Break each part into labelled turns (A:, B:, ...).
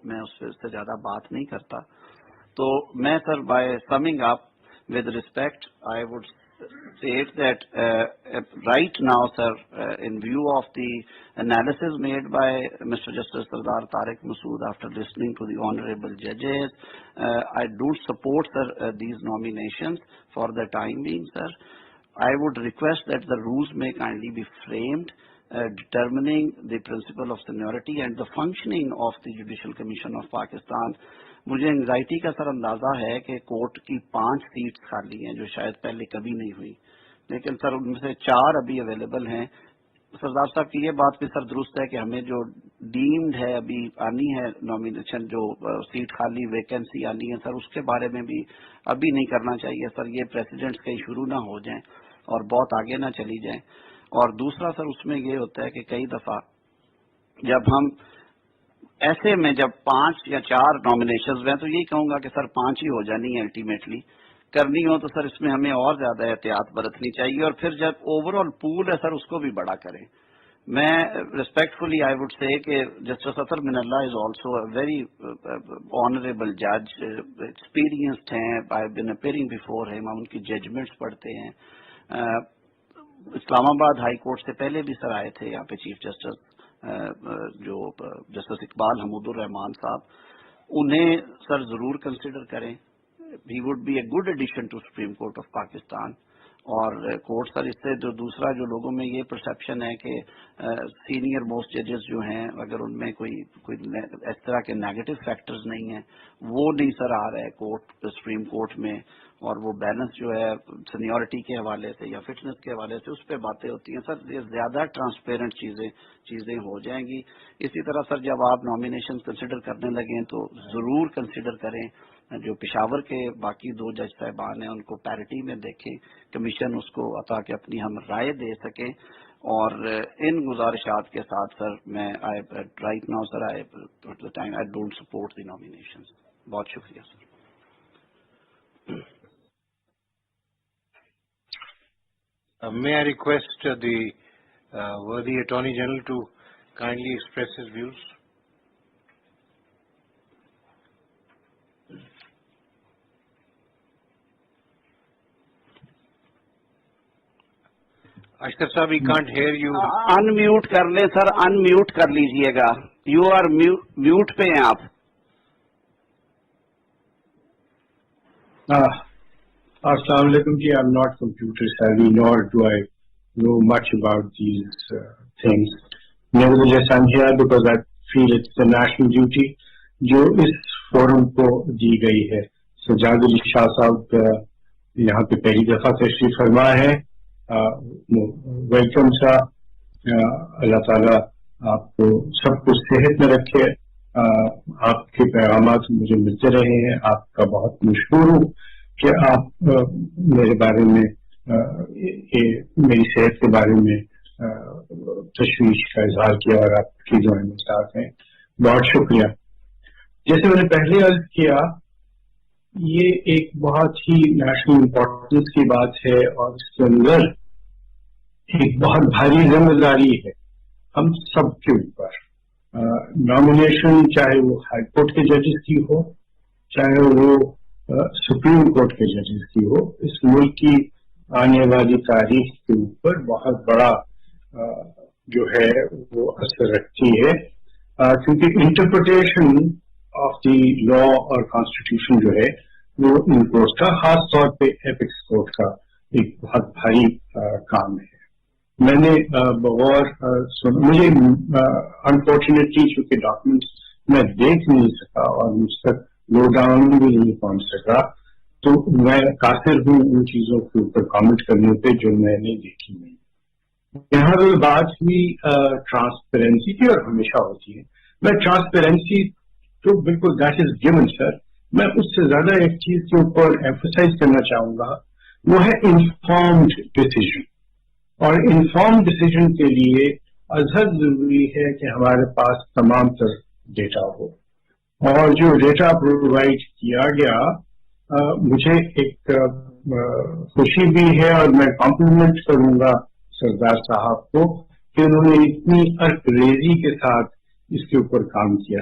A: میں اس سے زیادہ بات نہیں کرتا. تو میں sir by summing up with respect I would state that right now, sir, in view of the analysis made by Mr. Justice Sardar Tariq Masood after listening to the honorable judges, I do support, sir, these nominations for the time being, sir. I would request that the rules may kindly be framed determining the principle of seniority and the functioning of the Judicial Commission of Pakistan. مجھے anxiety کا سر اندازہ ہے کہ court کی 5 seats خالی ہیں جو شاید پہلے کبھی نہیں ہوئی، لیکن سر ان میں سے 4 ابھی اویلیبل ہیں. سردار صاحب کی یہ بات بھی سر درست ہے کہ ہمیں جو ڈیمڈ ہے ابھی آنی ہے نامینیشن، جو سیٹ خالی ویکینسی آنی ہے سر، اس کے بارے میں بھی ابھی نہیں کرنا چاہیے سر. یہ پریسیڈنٹس کہیں شروع نہ ہو جائیں اور بہت آگے نہ چلی جائیں. اور دوسرا سر اس میں یہ ہوتا ہے کہ کئی دفعہ جب ہم ایسے میں جب 5 یا 4 نامینیشنز ہیں تو یہی کہوں گا کہ سر 5 ہی ہو جانی ہے الٹیمیٹلی کرنی ہو تو سر اس میں ہمیں اور زیادہ احتیاط برتنی چاہیے، اور پھر جب اوور آل پول ہے سر اس کو بھی بڑا کریں. میں ریسپیکٹفلی آئی وڈ سے کہ justice Athar Minallah is also a very honourable جج، ایکسپیرینسڈ ہیں، آئی بین اپیئرنگ بیفور ہم ان کی ججمنٹس پڑھتے ہیں. اسلام آباد ہائی کورٹ سے پہلے بھی سر آئے تھے یہاں پہ چیف جسٹس جو جسٹس اقبال حمود الرحمان صاحب، انہیں سر ضرور کنسیڈر کریں. He would be a good addition to supreme court of Pakistan. اور کورٹ سر اس سے جو دوسرا جو لوگوں میں یہ پرسیپشن ہے کہ سینئر موسٹ ججز جو ہیں اگر ان میں کوئی اس طرح کے نیگیٹو فیکٹرز نہیں ہیں، وہ نہیں سر آ رہے کورٹ سپریم کورٹ میں، اور وہ بیلنس جو ہے سینیورٹی کے حوالے سے یا فٹنس کے حوالے سے اس پہ باتیں ہوتی ہیں سر. یہ زیادہ ٹرانسپیرنٹ چیزیں ہو جائیں گی. اسی طرح سر جب آپ نامینیشن کنسیڈر کرنے لگیں تو ضرور کنسیڈر کریں جو پشاور کے باقی 2 جج صاحبان ہیں ان کو پیرٹی میں دیکھیں، کمیشن اس کو تاکہ اپنی ہم رائے دے سکیں. اور ان گزارشات کے ساتھ سر میں right now sir I don't support the nominations. بہت شکریہ سر.
B: May I request the worthy Attorney General to kindly express his views? Ashraf Saab, we can't hear you.
A: Unmute کر لیں سر، unmute کر لیجئے گا. You are mute پہ ہیں آپ.
C: Assalamu alaikum ji. I'm not computer savvy, nor do I know much about these things. Nevertheless, I'm here because I feel it's the national duty جو اس forum کو دی گئی ہے. سجاد علی شاہ صاحب یہاں پہ پہلی دفعہ تشریف فرما ہے. ویلکم سا. اللہ تعالیٰ آپ کو سب کچھ صحت میں رکھے. آپ کے پیغامات مجھے ملتے رہے ہیں. آپ کا بہت مشکور ہوں کہ آپ میرے بارے میں میری صحت کے بارے میں تشویش کا اظہار کیا اور آپ کی دعائیں میں ساتھ ہیں. بہت شکریہ. جیسے میں نے پہلے عرض کیا، یہ ایک بہت ہی نیشنل امپورٹنس کی بات ہے اور اس کے اندر ایک بہت بھاری ذمہ داری ہے ہم سب کے اوپر. نامینیشن چاہے وہ ہائی کورٹ کے ججز کی ہو، چاہے وہ سپریم کورٹ کے ججز کی ہو، اس ملک کی آنے والی تاریخ کے اوپر بہت بڑا جو ہے وہ اثر رکھتی ہے. کیونکہ انٹرپریٹیشن آف دی لا اور کانسٹیٹیوشن جو ہے وہ ان کورٹ کا، خاص طور پہ ایپکس کورٹ کا ایک بہت بھاری کام ہے. میں نے بغور مجھے انفارچونیٹلی چونکہ ڈاکومنٹس میں دیکھ نہیں سکا اور مجھ تک لو ڈاؤن بھی نہیں پہنچ سکا، تو میں قاصر ہوں ان چیزوں کے اوپر کامنٹ کرنے پہ جو میں نے دیکھی نہیں. یہاں پہ بات ہوئی ٹرانسپیرنسی کی، اور ہمیشہ ہوتی ہے. میں ٹرانسپیرنسی تو بالکل دیٹ از گیون سر. میں اس سے زیادہ ایک چیز کے اوپر ایمفسائز کرنا چاہوں گا، وہ ہے انفارمڈ ڈیسیژن. اور انفارمڈ ڈیسیژن کے لیے ازحد ضروری ہے کہ ہمارے پاس تمام تر ڈیٹا ہو. اور جو ڈیٹا پرووائڈ کیا گیا، مجھے ایک خوشی بھی ہے اور میں کمپلیمنٹ کروں گا سردار صاحب کو کہ انہوں نے اتنی عرق ریزی کے ساتھ اس کے اوپر کام کیا.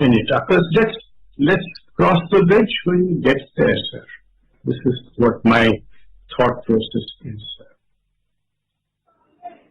C: when it occurs, let's cross the bridge when we get there, sir. This is what my thought process is, sir.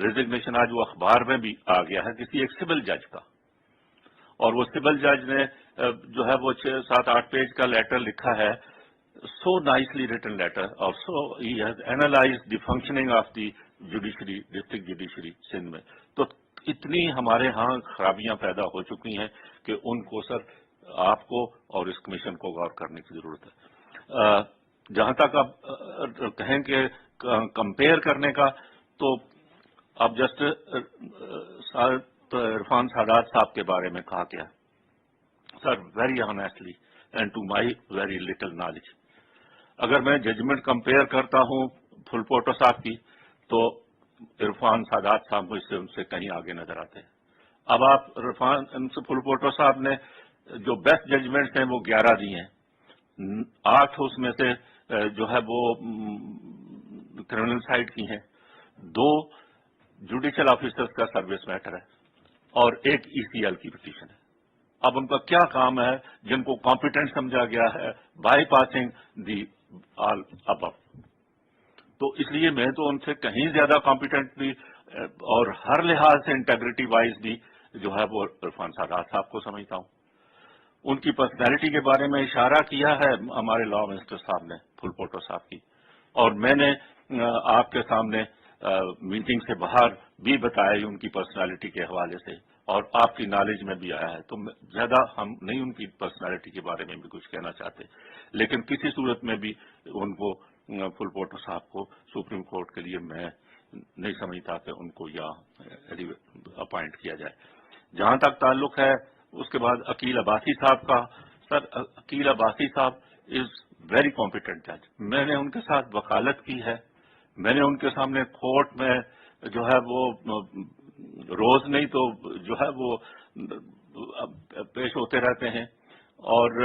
D: Resignation آج وہ اخبار میں بھی آ گیا ہے کسی ایک سول جج کا, اور وہ سول جج نے جو ہے وہ 6-7-8 پیج کا لیٹر لکھا ہے, so nicely written letter, or so he has analyzed the functioning of the judiciary, district judiciary Sindh میں. تو اتنی ہمارے ہاں خرابیاں پیدا ہو چکی ہیں کہ ان کو سر آپ کو اور اس کمیشن کو غور کرنے کی ضرورت ہے. جہاں تک آپ کہیں کہ کمپیئر کرنے کا, تو اب جسٹ عرفان سادات صاحب کے بارے میں کہا گیا, sir very honestly and to my very little knowledge, اگر میں ججمنٹ کمپیئر کرتا ہوں پھلپوٹو صاحب کی, تو عرفان سادات صاحب مجھ سے ان سے کہیں آگے نظر آتے ہیں. اب آپ عرفان پھلپوٹو صاحب نے جو بیسٹ ججمنٹس ہیں وہ 11 دی ہیں, 8 اس میں سے جو ہے وہ کرمنل سائڈ کی ہیں, 2 جوڈیشل آفیسرز کا سروس میٹر ہے, اور 1 ECL کی پٹیشن ہے. اب ان کا کیا کام ہے جن کو کمپیٹنٹ سمجھا گیا ہے بائی پاسنگ دی آل ابو. تو اس لیے میں تو ان سے کہیں زیادہ کمپیٹنٹ بھی اور ہر لحاظ سے انٹیگریٹی وائز بھی جو ہے وہ عرفان سادات صاحب کو سمجھتا ہوں. ان کی پرسنالٹی کے بارے میں اشارہ کیا ہے ہمارے لا منسٹر صاحب نے پھلپوٹو صاحب کی, اور میں نے آپ کے سامنے میٹنگ سے باہر بھی بتایا ان کی پرسنالٹی کے حوالے سے, اور آپ کی نالج میں بھی آیا ہے. تو زیادہ ہم نہیں ان کی پرسنالٹی کے بارے میں بھی کچھ کہنا چاہتے, لیکن کسی صورت میں بھی ان کو پھلپوٹو صاحب کو سپریم کورٹ کے لیے میں نہیں سمجھتا کہ ان کو یہاں اپائنٹ کیا جائے. جہاں تک تعلق ہے اس کے بعد عقیل عباسی صاحب کا, سر عقیل عباسی صاحب از ویری کمپیٹنٹ جج. میں نے ان کے ساتھ وکالت کی ہے, میں نے ان کے سامنے کورٹ میں جو ہے وہ روز نہیں تو جو ہے وہ پیش ہوتے رہتے ہیں, اور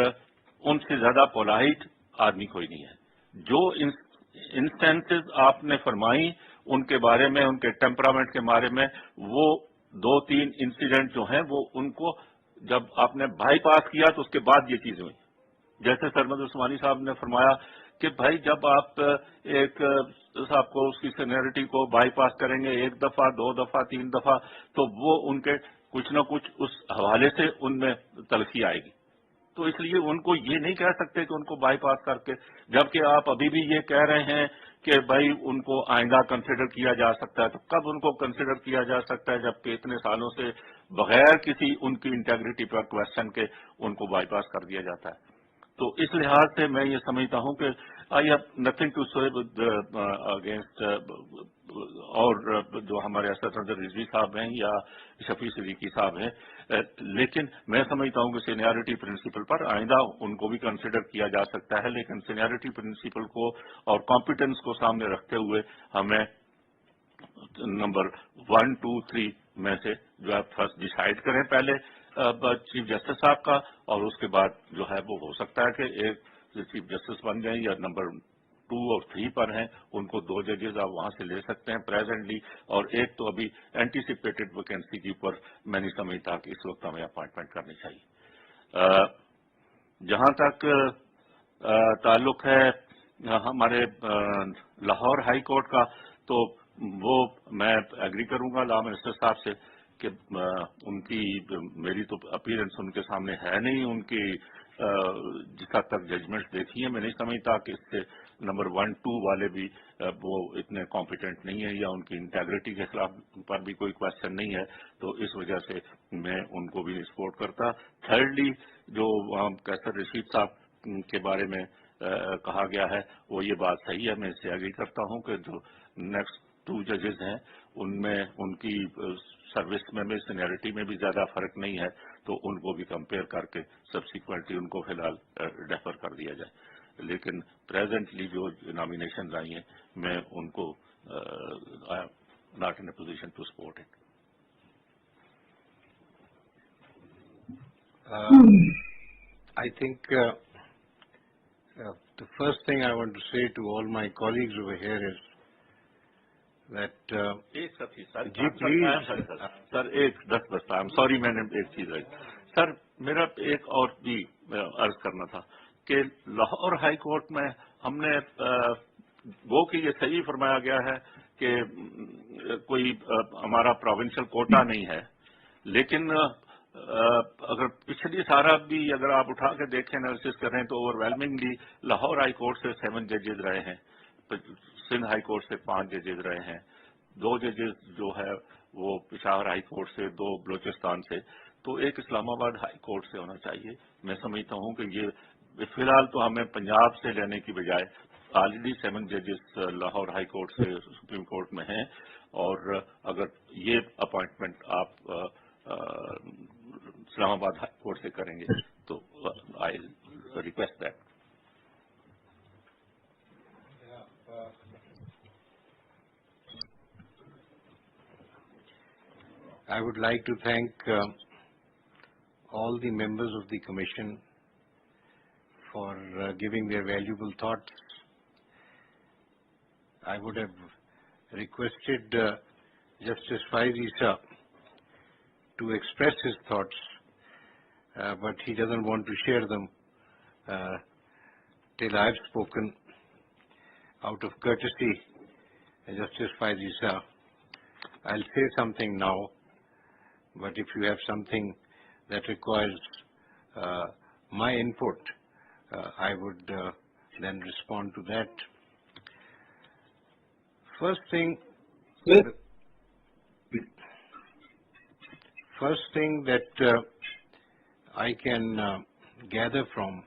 D: ان سے زیادہ پولائٹ آدمی کوئی نہیں ہے. جو انسٹینسز آپ نے فرمائی ان کے بارے میں, ان کے ٹیمپرامنٹ کے بارے میں, وہ 2-3 انسیڈنٹ جو ہیں وہ ان کو جب آپ نے بائی پاس کیا تو اس کے بعد یہ چیزیں ہوئی. جیسے سرمد عثمانی صاحب نے فرمایا کہ بھائی جب آپ ایک صاحب کو اس کی سینیئرٹی کو بائی پاس کریں گے 1 دفعہ 2 دفعہ 3 دفعہ, تو وہ ان کے کچھ نہ کچھ اس حوالے سے ان میں تلخی آئے گی. تو اس لیے ان کو یہ نہیں کہہ سکتے کہ ان کو بائی پاس کر کے, جبکہ آپ ابھی بھی یہ کہہ رہے ہیں کہ بھائی ان کو آئندہ کنسیڈر کیا جا سکتا ہے. تو کب ان کو کنسیڈر کیا جا سکتا ہے جبکہ اتنے سالوں سے بغیر کسی ان کی انٹیگریٹی پر کوشچن کے ان کو بائی پاس کر دیا جاتا ہے. تو اس لحاظ سے میں یہ سمجھتا ہوں کہ آئی ہیو نتھنگ ٹو سے اگینسٹ, اور جو ہمارے اسد نظر رضوی صاحب ہیں یا شفیع صدیقی صاحب ہیں, لیکن میں سمجھتا ہوں کہ سینیارٹی پرنسپل پر آئندہ ان کو بھی کنسیڈر کیا جا سکتا ہے, لیکن سینیارٹی پرنسپل کو اور کمپیٹنس کو سامنے رکھتے ہوئے ہمیں نمبر 1, 2, 3 میں سے جو ہے فرسٹ ڈیسائیڈ کریں پہلے چیف جسٹس صاحب کا, اور اس کے بعد جو ہے وہ ہو سکتا ہے کہ ایک چیف جسٹس بن جائیں یا نمبر 2 اور 3 پر ہیں ان کو 2 ججز آپ وہاں سے لے سکتے ہیں پریزنٹلی, اور ایک تو ابھی اینٹیسپیٹڈ ویکینسی کے اوپر میں نہیں سمجھتا کہ اس وقت ہمیں اپائنٹمنٹ کرنی چاہیے. جہاں تک تعلق ہے ہمارے لاہور ہائی کورٹ کا, تو وہ میں ایگری کروں گا لا منسٹر صاحب سے کہ ان کی میری تو اپیرنس ان کے سامنے ہے نہیں, ان کی جس حد تک ججمنٹس دیکھی ہیں میں نہیں سمجھتا کہ اس سے نمبر 1, 2 والے بھی وہ اتنے کمپیٹنٹ نہیں ہیں یا ان کی انٹیگریٹی کے خلاف پر بھی کوئی کوشچن نہیں ہے, تو اس وجہ سے میں ان کو بھی نہیں سپورٹ کرتا. تھرڈلی جو کیسر رشید صاحب کے بارے میں کہا گیا ہے وہ یہ بات صحیح ہے, میں اس سے ایگری کرتا ہوں کہ جو نیکسٹ 2 ججز ہیں ان میں ان کی سروس میں سینیئرٹی میں بھی زیادہ فرق نہیں ہے, تو ان کو بھی کمپیئر کر کے سبسیکوینٹلی ان کو فی الحال ڈیفر کر دیا جائے. لیکن پریزنٹلی جو نامینیشن آئی ہیں میں ان کو not in a position to support it.
B: I think the first thing I want to say to all my colleagues over here is that
D: جی پلیز سر ایک 10 بس آئی ایم سوری میں نے ایک چیز رہی سر, میرا ایک اور بھی عرض کرنا تھا کہ لاہور ہائی کورٹ میں ہم نے وہ کہ یہ صحیح فرمایا گیا ہے کہ کوئی ہمارا پروونشل کوٹا نہیں ہے، لیکن اگر پچھلی سارا بھی اگر آپ اٹھا کے دیکھیں انالیسس کریں تو اوور ویلمنگلی لاہور ہائی کورٹ سے 7 ججز رہے ہیں، سندھ ہائی کورٹ سے 5 ججز رہے ہیں، 2 ججز جو ہے وہ پشاور ہائی کورٹ سے، 2 بلوچستان سے، تو ایک اسلام آباد ہائی کورٹ سے ہونا چاہیے. میں سمجھتا ہوں کہ یہ فی الحال تو ہمیں پنجاب سے لینے کی بجائے آلریڈی 7 ججز لاہور ہائی کورٹ سے سپریم کورٹ میں ہیں، اور اگر یہ اپوائنٹمنٹ آپ اسلام آباد ہائی کورٹ سے کریں گے تو I request that.
B: I would like to thank all the members of the Commission for giving their valuable thoughts. I would have requested Justice Faiz Issa to express his thoughts, but he doesn't want to share them till I have spoken. Out of courtesy, Justice Faiz Issa, I'll say something now. But if you have something that requires my input, I would then respond to that. First thing that I can gather from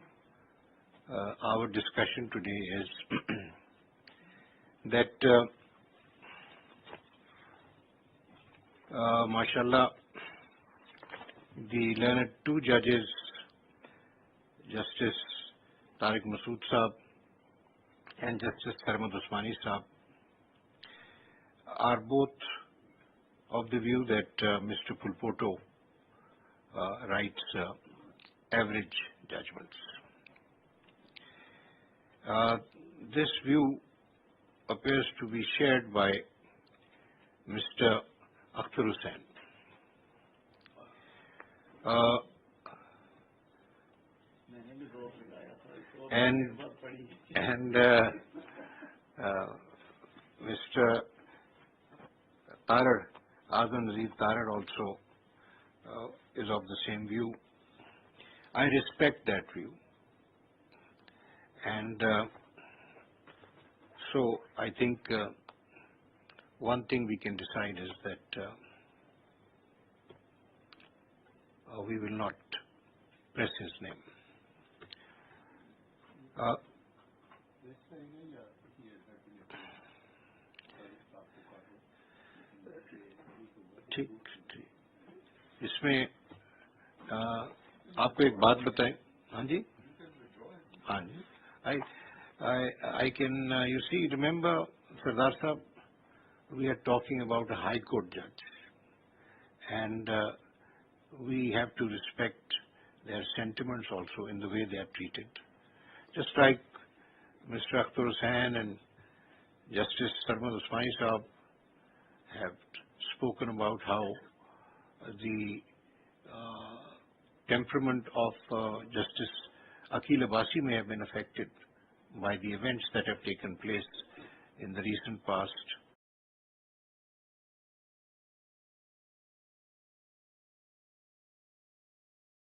B: our discussion today is that mashallah, the learned 2 judges, Justice Tariq Masood Saab and Justice Sarmad Usmani Saab, are both of the view that Mr. Pulpoto writes average judgments. This view appears to be shared by Mr. Akhtar Hussain. And Mr. Tarar, Azam Nazeer Tarar also is of the same view. I respect that view. And so I think one thing we can decide is that we will not press his name. ٹھیک اس میں آپ کو ایک بات بتائیں. ہاں جی ہاں جی I can you see, remember Sardar Sahab, we are talking about a high court judge, and we have to respect their sentiments also in the way they are treated. Just like Mr. Akhtar Hussain and Justice Sarmad Usmani Sahab have spoken about how the temperament of Justice Aqil Abbasi may have been affected by the events that have taken place in the recent past